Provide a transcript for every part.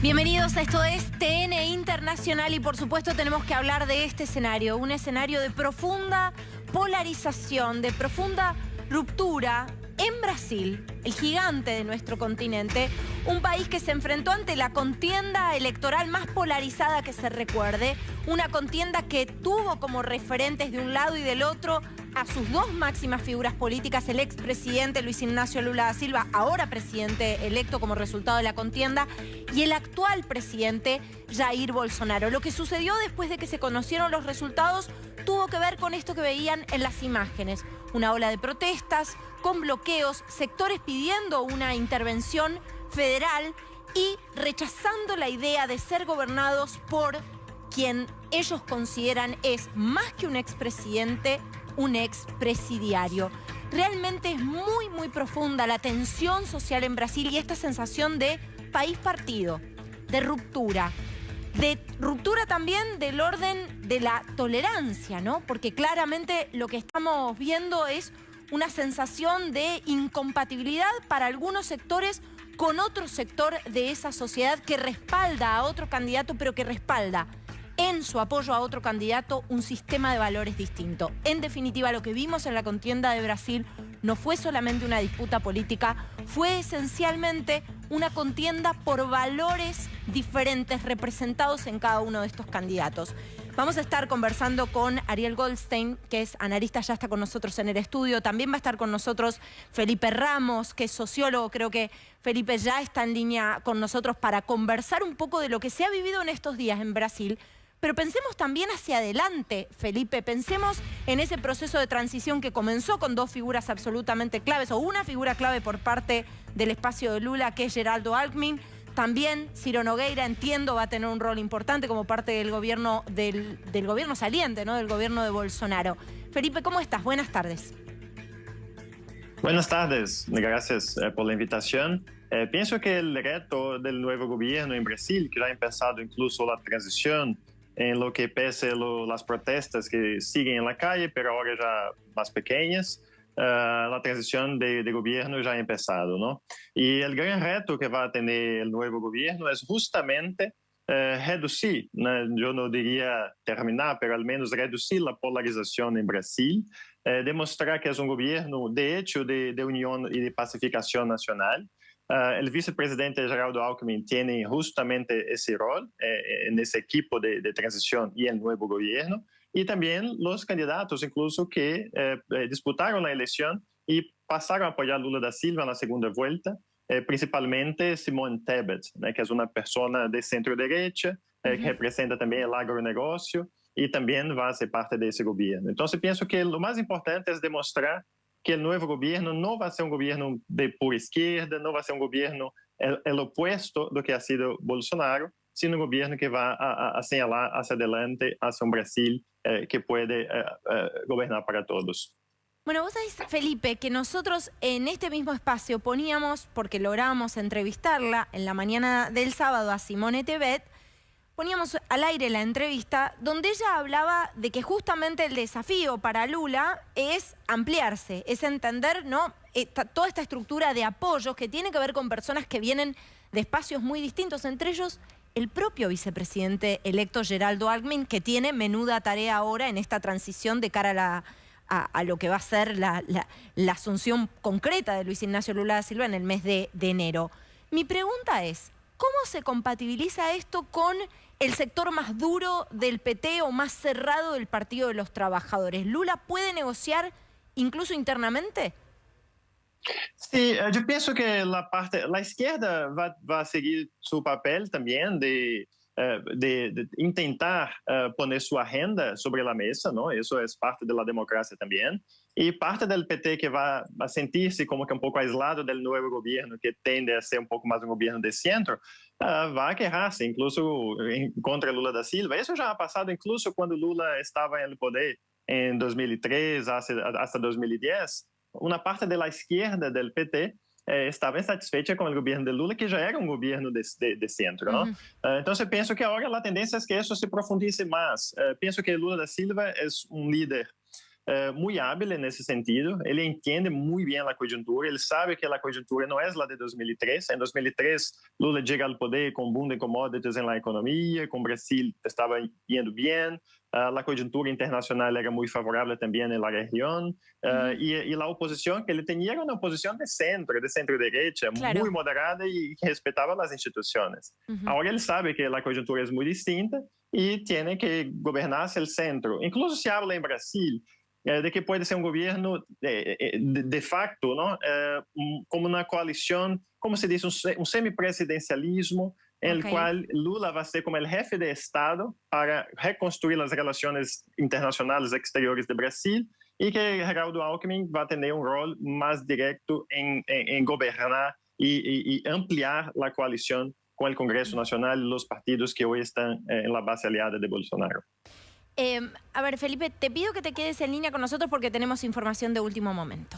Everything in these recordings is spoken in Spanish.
Bienvenidos, esto es TN Internacional y por supuesto tenemos que hablar de este escenario, un escenario de profunda polarización, de profunda ruptura en Brasil, el gigante de nuestro continente, un país que se enfrentó ante la contienda electoral más polarizada que se recuerde, una contienda que tuvo como referentes de un lado y del otro a sus dos máximas figuras políticas, el expresidente Luis Ignacio Lula da Silva, ahora presidente electo como resultado de la contienda, y el actual presidente Jair Bolsonaro. Lo que sucedió después de que se conocieron los resultados tuvo que ver con esto que veían en las imágenes. Una ola de protestas, con bloqueos, sectores pidiendo una intervención federal y rechazando la idea de ser gobernados por quien ellos consideran es más que un expresidente, un expresidiario. Realmente es muy profunda la tensión social en Brasil y esta sensación de país partido, de ruptura también del orden de la tolerancia, ¿no? Porque claramente lo que estamos viendo es una sensación de incompatibilidad para algunos sectores con otro sector de esa sociedad que respalda a otro candidato, pero que respalda en su apoyo a otro candidato un sistema de valores distinto. En definitiva, lo que vimos en la contienda de Brasil no fue solamente una disputa política, fue esencialmente una contienda por valores diferentes representados en cada uno de estos candidatos. Vamos a estar conversando con Ariel Goldstein, que es analista, ya está con nosotros en el estudio. También va a estar con nosotros Felipe Ramos, que es sociólogo. Creo que Felipe ya está en línea con nosotros para conversar un poco de lo que se ha vivido en estos días en Brasil. Pero pensemos también hacia adelante, Felipe. Pensemos en ese proceso de transición que comenzó con dos figuras absolutamente claves, o una figura clave por parte del espacio de Lula, que es Geraldo Alckmin. También Ciro Nogueira, entiendo, va a tener un rol importante como parte del gobierno, del gobierno saliente, ¿no? Del gobierno de Bolsonaro. Felipe, ¿cómo estás? Buenas tardes. Buenas tardes, gracias por la invitación. Pienso que el reto del nuevo gobierno en Brasil, que ya ha empezado incluso la transición, en lo que pese las protestas que siguen en la calle, pero ahora ya más pequeñas, la transición de gobierno ya ha empezado, ¿no? Y el gran reto que va a tener el nuevo gobierno es justamente reducir, ¿no? Yo no diría terminar, pero al menos reducir la polarización en Brasil, demostrar que es un gobierno de hecho de unión y de pacificación nacional. El vicepresidente Geraldo Alckmin tiene justamente ese rol en ese equipo de transición y el nuevo gobierno, y también los candidatos incluso que disputaron la elección y pasaron a apoyar a Lula da Silva en la segunda vuelta, principalmente Simone Tebet, que es una persona de centro-derecha, que representa también el agronegocio y también va a ser parte de ese gobierno. Entonces pienso que lo más importante es demostrar que el nuevo gobierno no va a ser un gobierno de pura izquierda, no va a ser un gobierno el opuesto de lo que ha sido Bolsonaro, sino un gobierno que va a señalar hacia adelante, hacia un Brasil que puede gobernar para todos. Bueno, vos sabés, Felipe, que nosotros en este mismo espacio poníamos, porque logramos entrevistarla en la mañana del sábado a Simone Tebet, poníamos al aire la entrevista donde ella hablaba de que justamente el desafío para Lula es ampliarse, es entender, ¿no? Toda esta estructura de apoyos que tiene que ver con personas que vienen de espacios muy distintos, entre ellos el propio vicepresidente electo Geraldo Alckmin, que tiene menuda tarea ahora en esta transición de cara a lo que va a ser la asunción concreta de Luis Ignacio Lula da Silva en el mes de enero. Mi pregunta es, ¿cómo se compatibiliza esto con el sector más duro del PT o más cerrado del Partido de los Trabajadores? ¿Lula puede negociar incluso internamente? Sí, yo pienso que la izquierda va a seguir su papel también de intentar poner su agenda sobre la mesa, ¿no? Eso es parte de la democracia también. Y parte del PT que va a sentirse como que un poco aislado del nuevo gobierno, que tiende a ser un poco más un gobierno de centro, va a quejarse incluso contra Lula da Silva. Eso ya ha pasado incluso cuando Lula estaba en el poder en 2003 hasta 2010. Una parte de la izquierda del PT estaba insatisfecha con el gobierno de Lula, que ya era un gobierno de centro, ¿no? Entonces pienso que ahora la tendencia es que eso se profundice más. Pienso que Lula da Silva es un líder muy hábil en ese sentido. Él entiende muy bien la coyuntura, él sabe que la coyuntura no es la de 2003. En 2003, Lula llega al poder con boom de commodities en la economía, con Brasil estaba yendo bien, la coyuntura internacional era muy favorable también en la región, y la oposición que él tenía era una oposición de centro-derecha, claro, muy moderada y que respetaba las instituciones. Ahora él sabe que la coyuntura es muy distinta y tiene que gobernar hacia el centro. Incluso se habla en Brasil de que puede ser un gobierno de facto, ¿no? Como una coalición, como se dice, un semipresidencialismo, en el cual Lula va a ser como el jefe de Estado para reconstruir las relaciones internacionales exteriores de Brasil, y que Geraldo Alckmin va a tener un rol más directo en gobernar y ampliar la coalición con el Congreso Nacional y los partidos que hoy están en la base aliada de Bolsonaro. A ver, Felipe, te pido que te quedes en línea con nosotros porque tenemos información de último momento.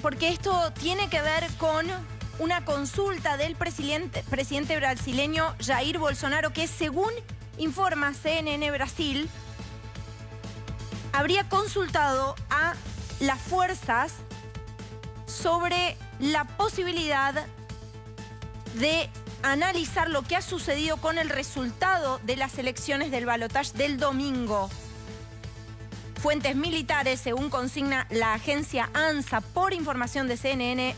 Porque esto tiene que ver con una consulta del presidente brasileño Jair Bolsonaro, que según informa CNN Brasil, habría consultado a las fuerzas sobre la posibilidad de analizar lo que ha sucedido con el resultado de las elecciones del balotaje del domingo. Fuentes militares, según consigna la agencia ANSA, por información de CNN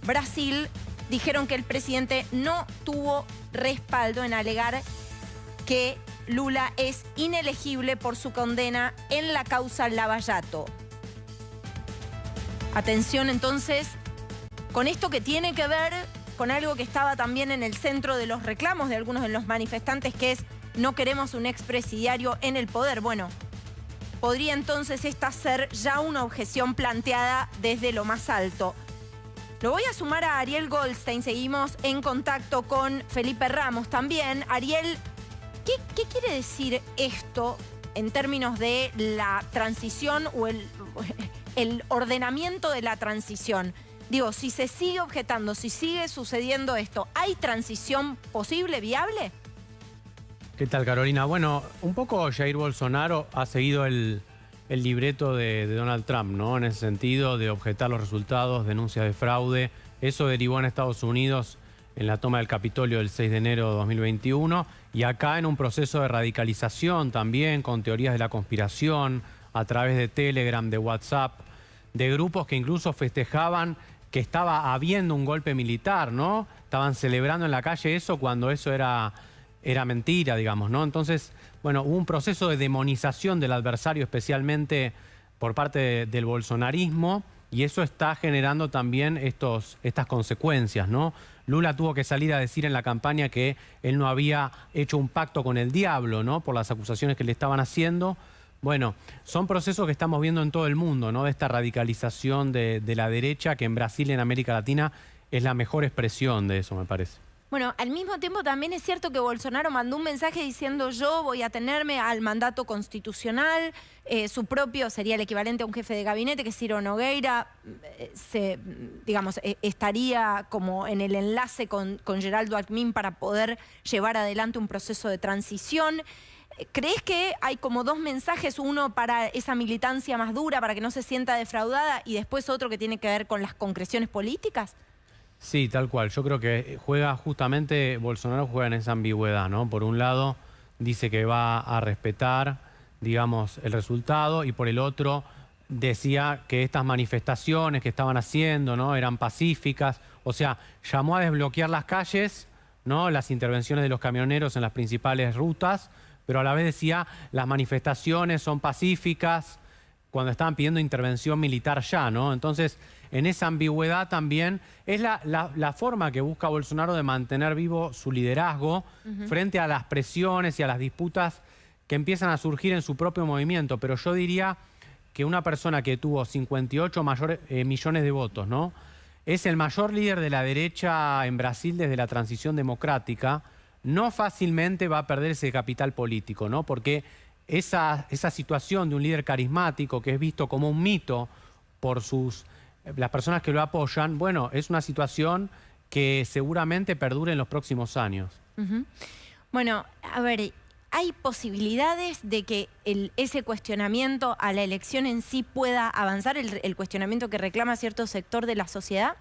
Brasil, dijeron que el presidente no tuvo respaldo en alegar que Lula es inelegible por su condena en la causa Lava Jato. Atención entonces con esto que tiene que ver con algo que estaba también en el centro de los reclamos de algunos de los manifestantes, que es: no queremos un expresidiario en el poder. Bueno, podría entonces esta ser ya una objeción planteada desde lo más alto. Lo voy a sumar a Ariel Goldstein, seguimos en contacto con Felipe Ramos también. Ariel, ¿qué quiere decir esto en términos de la transición o el ordenamiento de la transición? Digo, si se sigue objetando, si sigue sucediendo esto, ¿hay transición posible, viable? ¿Qué tal, Carolina? Bueno, un poco Jair Bolsonaro ha seguido el libreto de Donald Trump, ¿no? En ese sentido de objetar los resultados, denuncias de fraude. Eso derivó en Estados Unidos en la toma del Capitolio del 6 de enero de 2021 y acá en un proceso de radicalización también, con teorías de la conspiración a través de Telegram, de WhatsApp, de grupos que incluso festejaban que estaba habiendo un golpe militar, ¿no? Estaban celebrando en la calle eso cuando eso era mentira, digamos, ¿no? Entonces, bueno, hubo un proceso de demonización del adversario, especialmente por parte del bolsonarismo, y eso está generando también estas consecuencias, ¿no? Lula tuvo que salir a decir en la campaña que él no había hecho un pacto con el diablo, ¿no? Por las acusaciones que le estaban haciendo. Bueno, son procesos que estamos viendo en todo el mundo, ¿no? De esta radicalización de la derecha, que en Brasil y en América Latina es la mejor expresión de eso, me parece. Bueno, al mismo tiempo también es cierto que Bolsonaro mandó un mensaje diciendo: yo voy a atenerme al mandato constitucional. Su propio sería el equivalente a un jefe de gabinete, que es Ciro Nogueira, estaría como en el enlace con Geraldo Alckmin para poder llevar adelante un proceso de transición. ¿Crees que hay como dos mensajes, uno para esa militancia más dura, para que no se sienta defraudada, y después otro que tiene que ver con las concreciones políticas? Sí, tal cual. Yo creo que Bolsonaro juega en esa ambigüedad, ¿no? Por un lado, dice que va a respetar, digamos, el resultado, y por el otro, decía que estas manifestaciones que estaban haciendo, ¿no?, eran pacíficas. O sea, llamó a desbloquear las calles, ¿no?, las intervenciones de los camioneros en las principales rutas, pero a la vez decía, las manifestaciones son pacíficas, cuando estaban pidiendo intervención militar ya, ¿no? Entonces, en esa ambigüedad también es la forma que busca Bolsonaro de mantener vivo su liderazgo frente a las presiones y a las disputas que empiezan a surgir en su propio movimiento. Pero yo diría que una persona que tuvo 58 millones de votos, ¿no?, es el mayor líder de la derecha en Brasil desde la transición democrática, no fácilmente va a perder ese capital político, ¿no? Porque esa situación de un líder carismático que es visto como un mito por las personas que lo apoyan, bueno, es una situación que seguramente perdure en los próximos años. Bueno, a ver, ¿hay posibilidades de que ese cuestionamiento a la elección en sí pueda avanzar, el cuestionamiento que reclama cierto sector de la sociedad?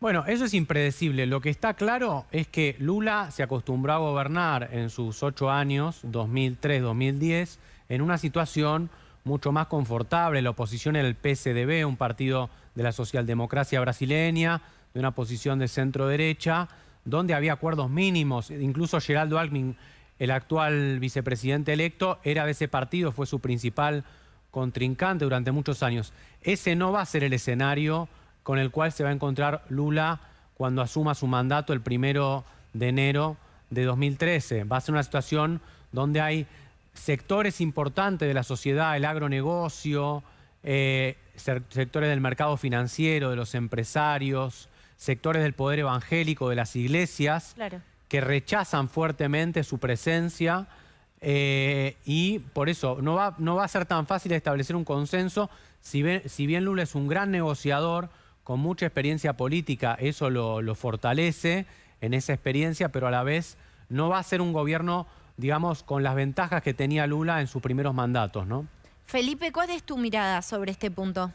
Bueno, eso es impredecible. Lo que está claro es que Lula se acostumbró a gobernar en sus 8 años, 2003-2010, en una situación mucho más confortable. La oposición era el PSDB, un partido de la socialdemocracia brasileña, de una posición de centro-derecha, donde había acuerdos mínimos. Incluso Geraldo Alckmin, el actual vicepresidente electo, era de ese partido, fue su principal contrincante durante muchos años. Ese no va a ser el escenario con el cual se va a encontrar Lula cuando asuma su mandato el 1 de enero de 2013. Va a ser una situación donde hay sectores importantes de la sociedad, el agronegocio, sectores del mercado financiero, de los empresarios, sectores del poder evangélico, de las iglesias, Claro, que rechazan fuertemente su presencia y por eso no va a ser tan fácil establecer un consenso. Si bien Lula es un gran negociador, con mucha experiencia política, eso lo fortalece en esa experiencia, pero a la vez no va a ser un gobierno, digamos, con las ventajas que tenía Lula en sus primeros mandatos, ¿no? Felipe, ¿cuál es tu mirada sobre este punto?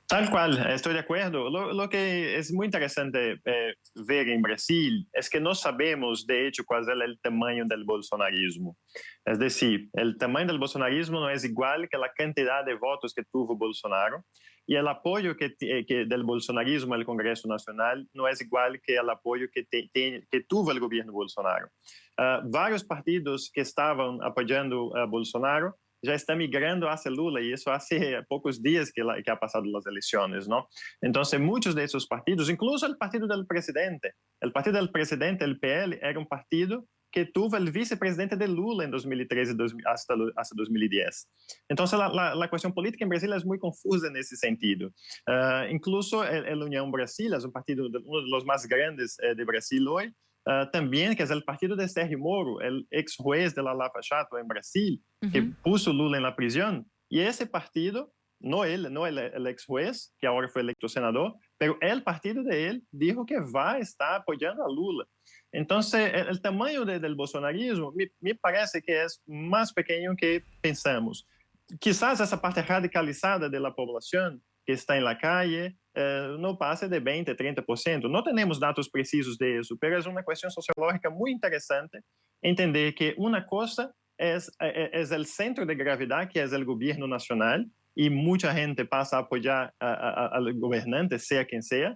Tal cual, estoy de acuerdo. Lo que es muy interesante ver en Brasil es que no sabemos, de hecho, cuál es el tamaño del bolsonarismo. Es decir, el tamaño del bolsonarismo no es igual que la cantidad de votos que tuvo Bolsonaro, y el apoyo que del bolsonarismo al Congreso Nacional no es igual que el apoyo que tuvo el gobierno Bolsonaro. Varios partidos que estaban apoyando a Bolsonaro ya está migrando hacia Lula, y eso hace pocos días que ha pasado las elecciones, ¿no? Entonces, muchos de esos partidos, incluso el partido del presidente, el PL, era un partido que tuvo el vicepresidente de Lula en 2013 hasta 2010. Entonces, la cuestión política en Brasil es muy confusa en ese sentido. Incluso el Unión Brasil es un partido, uno de los más grandes de Brasil hoy, también, que es el partido de Sérgio Moro, el ex juez de la Lava Jato en Brasil, que puso Lula en la prisión. Y ese partido, no el ex juez, que ahora fue electo senador, pero el partido de él dijo que va a estar apoyando a Lula. Entonces, el tamaño del bolsonarismo me parece que es más pequeño que pensamos. Quizás esa parte radicalizada de la población que está en la calle no pase de 20, 30%. No tenemos datos precisos de eso, pero es una cuestión sociológica muy interesante entender que una cosa es el centro de gravedad, que es el gobierno nacional, y mucha gente pasa a apoyar al gobernante, sea quien sea.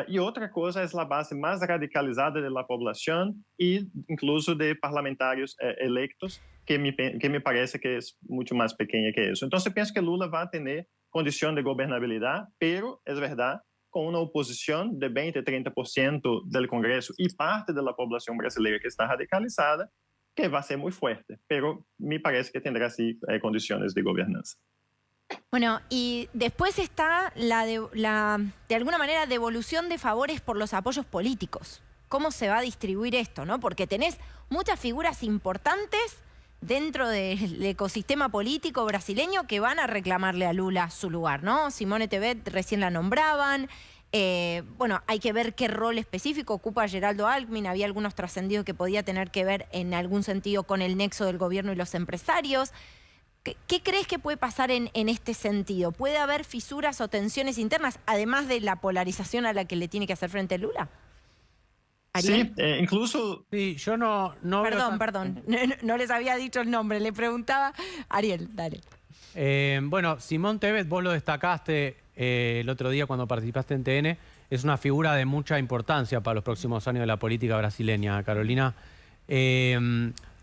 Y otra cosa es la base más radicalizada de la población e incluso de parlamentarios electos, que me parece que es mucho más pequeña que eso. Entonces, pienso que Lula va a tener condición de gobernabilidad, pero es verdad, con una oposición de 20-30% del Congreso y parte de la población brasileña que está radicalizada, que va a ser muy fuerte, pero me parece que tendrá sí condiciones de gobernanza. Bueno, y después está de alguna manera, devolución de favores por los apoyos políticos. ¿Cómo se va a distribuir esto, no? Porque tenés muchas figuras importantes dentro del ecosistema político brasileño que van a reclamarle a Lula su lugar, ¿no? Simone Tebet recién la nombraban. Bueno, hay que ver qué rol específico ocupa Geraldo Alckmin. Había algunos trascendidos que podía tener que ver en algún sentido con el nexo del gobierno y los empresarios. ¿Qué crees que puede pasar en este sentido? ¿Puede haber fisuras o tensiones internas, además de la polarización a la que le tiene que hacer frente Lula? ¿Ariel? Sí, incluso... Sí, yo no Perdón, no les había dicho el nombre, le preguntaba. Ariel, dale. Bueno, Simón Tebet, vos lo destacaste el otro día cuando participaste en TN, es una figura de mucha importancia para los próximos años de la política brasileña, Carolina.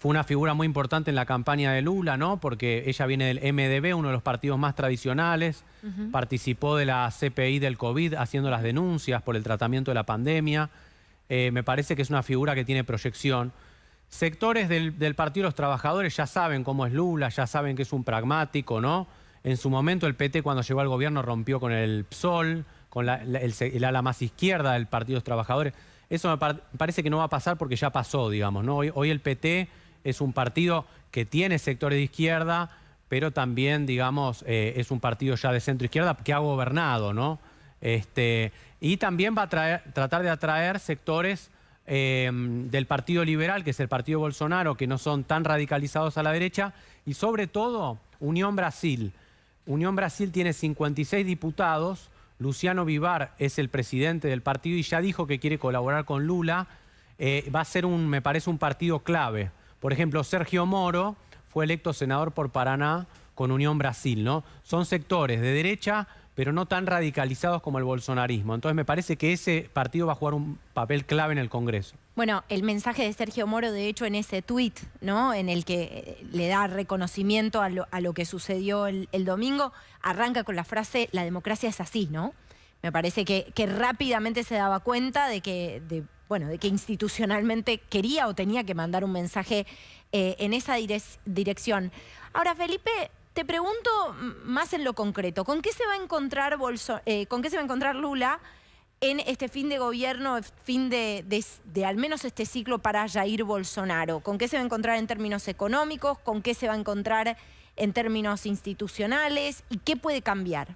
fue una figura muy importante en la campaña de Lula, ¿no? Porque ella viene del MDB, uno de los partidos más tradicionales, participó de la CPI del COVID haciendo las denuncias por el tratamiento de la pandemia. Me parece que es una figura que tiene proyección. Sectores del Partido de los Trabajadores ya saben cómo es Lula, ya saben que es un pragmático, ¿no? En su momento el PT cuando llegó al gobierno rompió con el PSOL, con el ala más izquierda del Partido de los Trabajadores. Eso me parece que no va a pasar porque ya pasó, digamos, ¿no? Hoy el PT es un partido que tiene sectores de izquierda, pero también, digamos, es un partido ya de centro-izquierda que ha gobernado, ¿no? Y también va a tratar de atraer sectores del Partido Liberal, que es el Partido Bolsonaro, que no son tan radicalizados a la derecha, y sobre todo Unión Brasil. Unión Brasil tiene 56 diputados, Luciano Bivar es el presidente del partido y ya dijo que quiere colaborar con Lula. Va a ser, me parece, un partido clave. Por ejemplo, Sergio Moro fue electo senador por Paraná con Unión Brasil, ¿no? Son sectores de derecha, pero no tan radicalizados como el bolsonarismo. Entonces me parece que ese partido va a jugar un papel clave en el Congreso. Bueno, el mensaje de Sergio Moro, de hecho, en ese tuit, ¿no? En el que le da reconocimiento a lo que sucedió el domingo, arranca con la frase, la democracia es así, ¿no? Me parece que rápidamente se daba cuenta de que institucionalmente quería o tenía que mandar un mensaje en esa dirección. Ahora, Felipe, te pregunto más en lo concreto, ¿con qué se va a encontrar Lula en este fin de gobierno, fin de al menos este ciclo para Jair Bolsonaro? ¿Con qué se va a encontrar en términos económicos? ¿Con qué se va a encontrar en términos institucionales? ¿Y qué puede cambiar?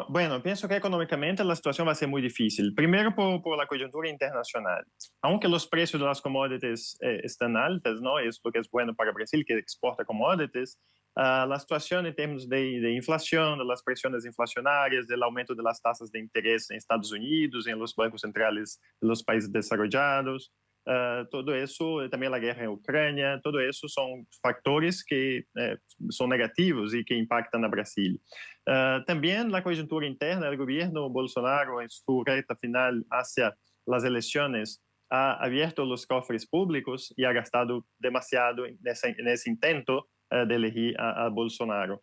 Bueno, pienso que económicamente la situación va a ser muy difícil. Primero por la coyuntura internacional. Aunque los precios de las commodities están altos, ¿no? Es lo que es bueno para Brasil, que exporta commodities. La situación en términos de inflación, de las presiones inflacionarias, del aumento de las tasas de interés en Estados Unidos, en los bancos centrales de los países desarrollados, todo eso, también la guerra en Ucrania, todo eso son factores que son negativos y que impactan a Brasil. También la coyuntura interna del gobierno Bolsonaro en su recta final hacia las elecciones ha abierto los cofres públicos y ha gastado demasiado en ese intento de elegir a Bolsonaro.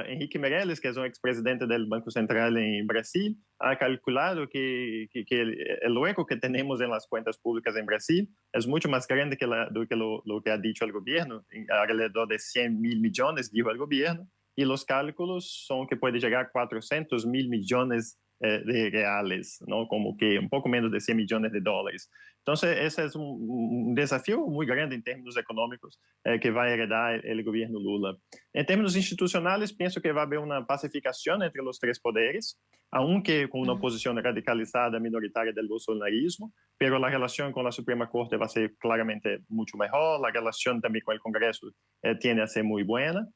Henrique Meirelles, que es un expresidente del Banco Central en Brasil, ha calculado que el hueco que tenemos en las cuentas públicas en Brasil es mucho más grande que lo que ha dicho el gobierno, alrededor de 100.000 millones, dijo el gobierno, y los cálculos son que puede llegar a 400.000 millones de reales, ¿no? Como que un poco menos de 100 millones de dólares. Entonces, ese es un desafío muy grande en términos económicos que va a heredar el gobierno Lula. En términos institucionales, pienso que va a haber una pacificación entre los tres poderes, aunque con una oposición radicalizada minoritaria del bolsonarismo, pero la relación con la Suprema Corte va a ser claramente mucho mejor, la relación también con el Congreso tiende a ser muy buena.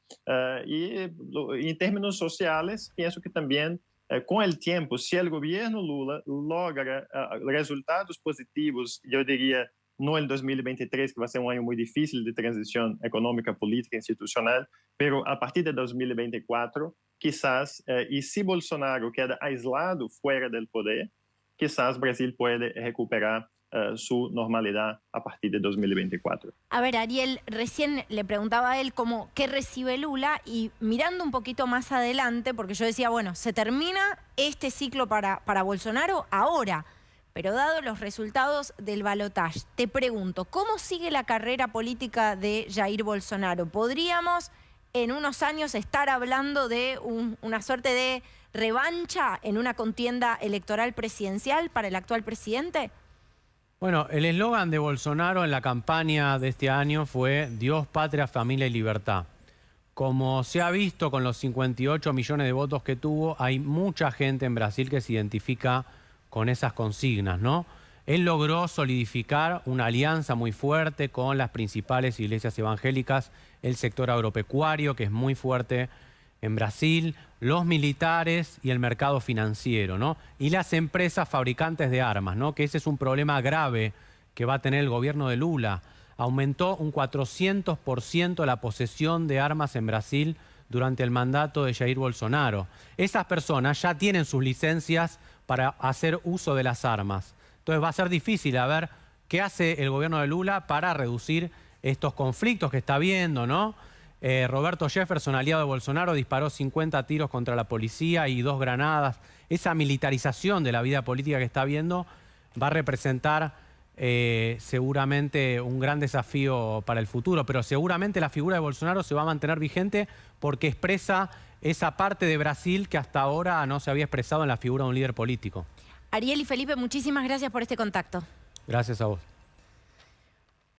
Y en términos sociales, pienso que también con el tiempo, si el gobierno Lula logra resultados positivos, yo diría, no el 2023, que va a ser un año muy difícil de transición económica, política, institucional, pero a partir de 2024, quizás, y si Bolsonaro queda aislado fuera del poder, quizás Brasil puede recuperar su normalidad a partir de 2024. A ver, Ariel, recién le preguntaba a él qué recibe Lula y mirando un poquito más adelante, porque yo decía, bueno, se termina este ciclo para Bolsonaro ahora, pero dado los resultados del balotaje, te pregunto, ¿cómo sigue la carrera política de Jair Bolsonaro? ¿Podríamos en unos años estar hablando de una suerte de revancha en una contienda electoral presidencial para el actual presidente? Bueno, el eslogan de Bolsonaro en la campaña de este año fue Dios, patria, familia y libertad. Como se ha visto con los 58 millones de votos que tuvo, hay mucha gente en Brasil que se identifica con esas consignas, ¿no? Él logró solidificar una alianza muy fuerte con las principales iglesias evangélicas, el sector agropecuario, que es muy fuerte en Brasil, los militares y el mercado financiero, ¿no? Y las empresas fabricantes de armas, ¿no? Que ese es un problema grave que va a tener el gobierno de Lula. Aumentó un 400% la posesión de armas en Brasil durante el mandato de Jair Bolsonaro. Esas personas ya tienen sus licencias para hacer uso de las armas. Entonces va a ser difícil a ver qué hace el gobierno de Lula para reducir estos conflictos que está habiendo, ¿no? Roberto Jefferson, aliado de Bolsonaro, disparó 50 tiros contra la policía y 2 granadas. Esa militarización de la vida política que está habiendo va a representar seguramente un gran desafío para el futuro, pero seguramente la figura de Bolsonaro se va a mantener vigente porque expresa esa parte de Brasil que hasta ahora no se había expresado en la figura de un líder político. Ariel y Felipe, muchísimas gracias por este contacto. Gracias a vos.